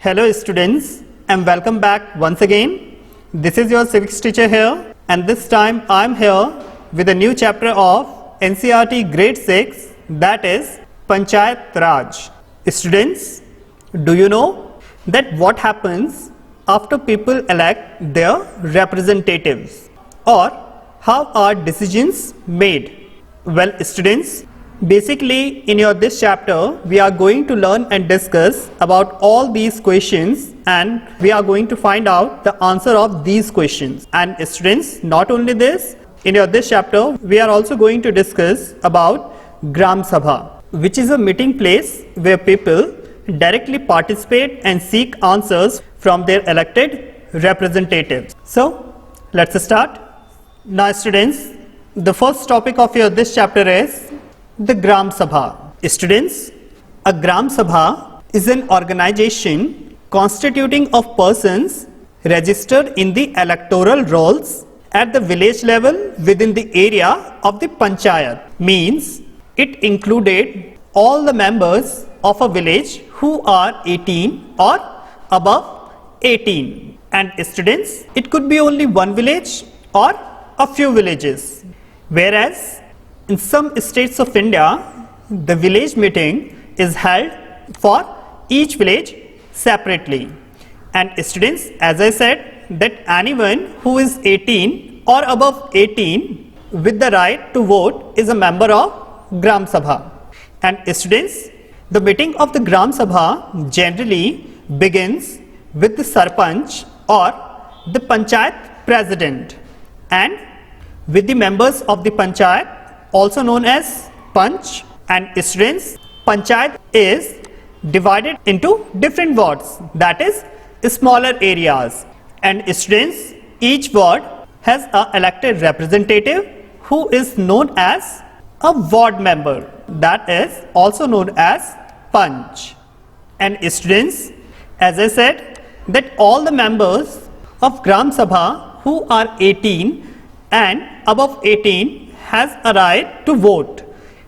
Hello students and welcome back once again. This is your civics teacher here, and this time I am here with a new chapter of NCERT grade 6, that is Panchayat Raj. Students, do you know that what happens after people elect their representatives, or how are decisions made? Well students, basically in this chapter we are going to learn and discuss about all these questions, and we are going to find out the answer of these questions. And students, not only this, in this chapter we are also going to discuss about Gram Sabha, which is a meeting place where people directly participate and seek answers from their elected representatives. So let's start. Now students, the first topic of this chapter is the Gram Sabha. Students, a Gram Sabha is an organization constituting of persons registered in the electoral rolls at the village level within the area of the Panchayat. Means it included all the members of a village who are 18 or above 18. And students, it could be only one village or a few villages. Whereas in some states of India, the village meeting is held for each village separately. And students, as I said, that anyone who is 18 or above 18 with the right to vote is a member of Gram Sabha. And students, the meeting of the Gram Sabha generally begins with the Sarpanch or the Panchayat President, and with the members of the Panchayat, also known as Panch. And students, Panchayat is divided into different wards, that is smaller areas. And students, each ward has an elected representative who is known as a ward member, that is also known as Panch. And students, as I said, that all the members of Gram Sabha who are 18 and above 18 has a right to vote.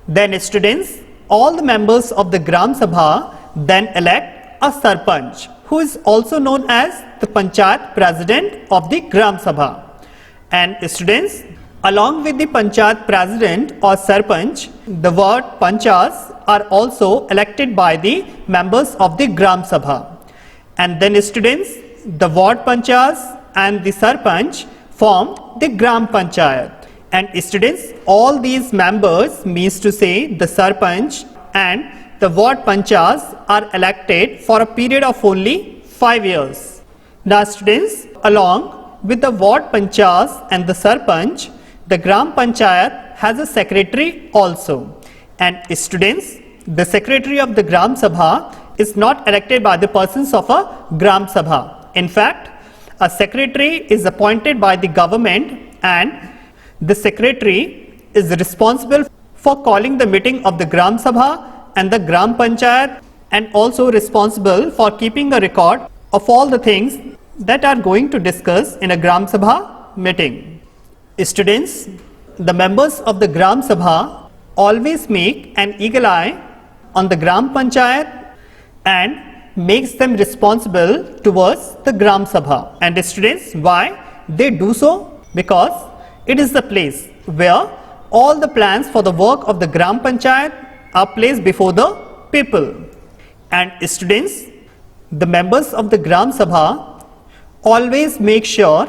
Then students, all the members of the Gram Sabha then elect a Sarpanch, who is also known as the Panchayat President of the Gram Sabha. And students, along with the Panchayat President or Sarpanch, the ward Panchas are also elected by the members of the Gram Sabha. And then students, the ward Panchas and the Sarpanch form the Gram Panchayat. And students, all these members, means to say the Sarpanch and the ward Panchas, are elected for a period of only 5 years. Now students, along with the ward Panchas and the Sarpanch, the Gram Panchayat has a secretary also. And students, the secretary of the Gram Sabha is not elected by the persons of a Gram Sabha. In fact, a secretary is appointed by the government, and the secretary is responsible for calling the meeting of the Gram Sabha and the Gram Panchayat, and also responsible for keeping a record of all the things that are going to discuss in a Gram Sabha meeting. Students, the members of the Gram Sabha always make an eagle eye on the Gram Panchayat and makes them responsible towards the Gram Sabha. And students, why they do so? Because it is the place where all the plans for the work of the Gram Panchayat are placed before the people. And students, the members of the Gram Sabha always make sure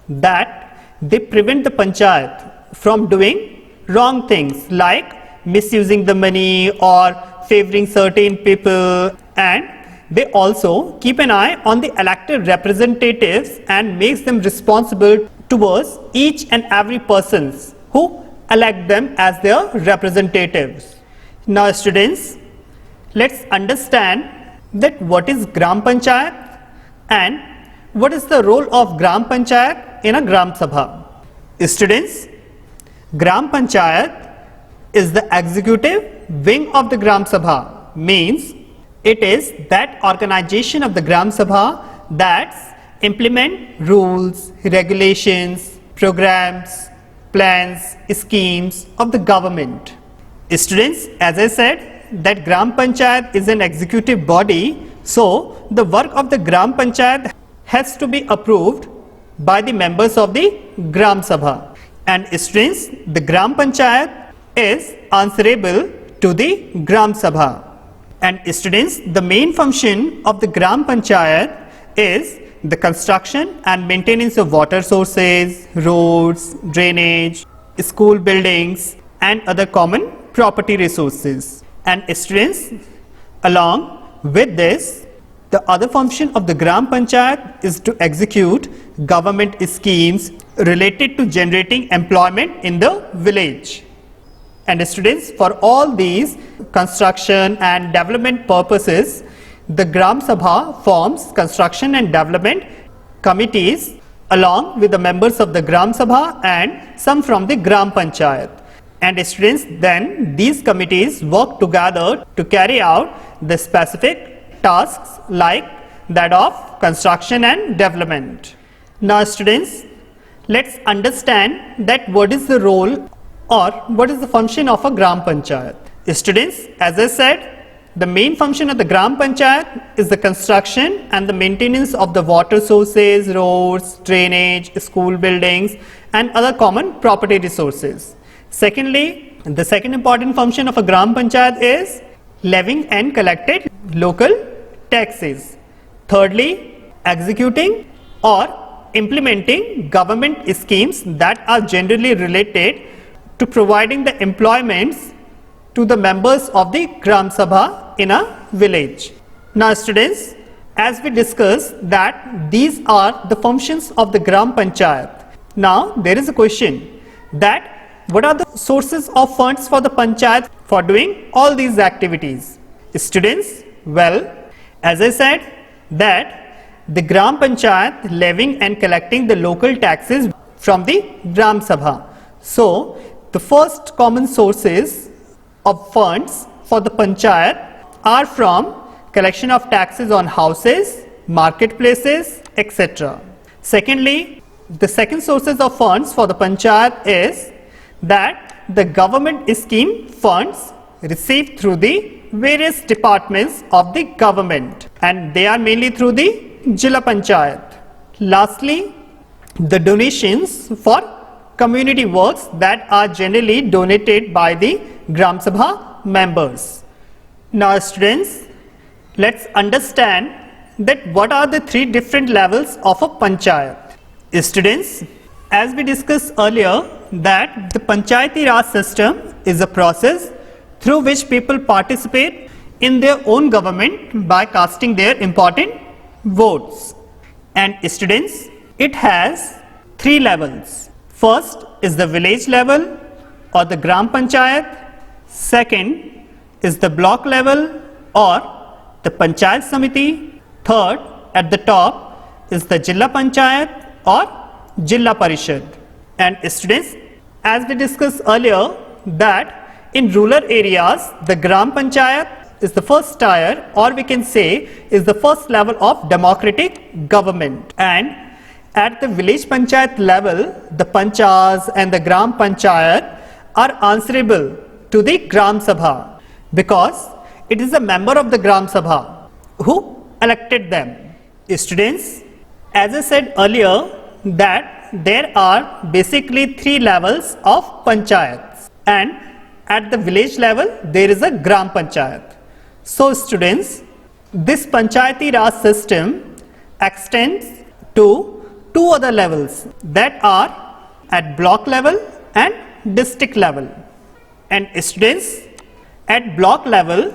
that they prevent the Panchayat from doing wrong things like misusing the money or favoring certain people. And they also keep an eye on the elected representatives and makes them responsible towards each and every persons who elect them as their representatives. Now students, let's understand that what is Gram Panchayat and what is the role of Gram Panchayat in a Gram Sabha. Students, Gram Panchayat is the executive wing of the Gram Sabha. Means it is that organization of the Gram Sabha that implement rules, regulations, programs, plans, schemes of the government. Students, as I said, that Gram Panchayat is an executive body So the work of the Gram Panchayat has to be approved by the members of the Gram Sabha. And students, the Gram Panchayat is answerable to the Gram Sabha. And students, the main function of the Gram Panchayat is the construction and maintenance of water sources, roads, drainage, school buildings and other common property resources. And students, along with this, the other function of the Gram Panchayat is to execute government schemes related to generating employment in the village. And students, for all these construction and development purposes, the Gram Sabha forms construction and development committees along with the members of the Gram Sabha and some from the Gram Panchayat. And students, then these committees work together to carry out the specific tasks like that of construction and development. Now students, let's understand that what is the role or what is the function of a Gram Panchayat. Students, as I said, the main function of the Gram Panchayat is the construction and the maintenance of the water sources, roads, drainage, school buildings and other common property resources. Secondly, the second important function of a Gram Panchayat is levying and collecting local taxes. Thirdly, executing or implementing government schemes that are generally related to providing the employments to the members of the Gram Sabha in a village. Now students, as we discussed that these are the functions of the Gram Panchayat. Now there is a question that what are the sources of funds for the Panchayat for doing all these activities? Students, well, as I said that the Gram Panchayat levying and collecting the local taxes from the Gram Sabha. So the first common sources of funds for the Panchayat are from collection of taxes on houses, marketplaces, etc. Secondly, the second sources of funds for the Panchayat is that the government scheme funds received through the various departments of the government, and they are mainly through the Jilla Panchayat. Lastly, the donations for community works that are generally donated by the Gram Sabha members. Now students, let's understand that what are the three different levels of a Panchayat. Students, as we discussed earlier that the Panchayati Raj system is a process through which people participate in their own government by casting their important votes. And students, it has three levels. First is the village level or the Gram Panchayat. Second is the block level or the Panchayat Samiti. Third, at the top, is the Jilla Panchayat or Jilla Parishad. And students, as we discussed earlier that in rural areas, the Gram Panchayat is the first tier, or we can say is the first level of democratic government. And at the village Panchayat level, the Panchas and the Gram Panchayat are answerable to the Gram Sabha because it is a member of the Gram Sabha who elected them. Students, as I said earlier that there are basically three levels of Panchayats, and at the village level there is a Gram Panchayat. So students, this Panchayati Raj system extends to two other levels that are at block level and district level. And students, at block level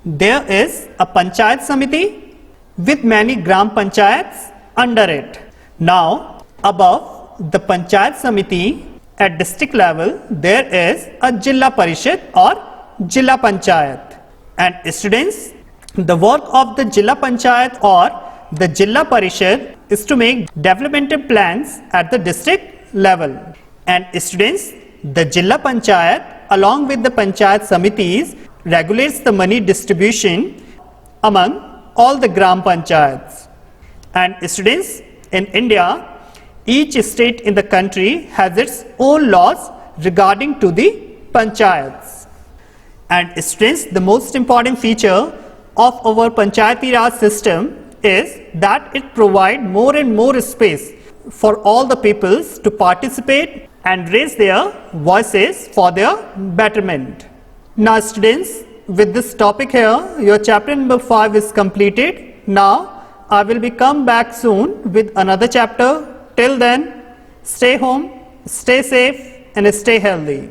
there is a Panchayat Samiti with many Gram Panchayats under it. Now above the Panchayat Samiti at district level there is a Jilla Parishad or Jilla Panchayat. And students, the work of the Jilla Panchayat or the Jilla Parishad is to make developmental plans at the district level. And students, the Jilla Panchayat along with the Panchayat Samitis regulates the money distribution among all the Gram Panchayats. And students, in India, each state in the country has its own laws regarding to the Panchayats. And students, the most important feature of our Panchayati Raj system is that it provides more and more space for all the peoples to participate and raise their voices for their betterment. Now students, with this topic here, your chapter number 5 is completed. Now I will be come back soon with another chapter. Till then, stay home, stay safe and stay healthy.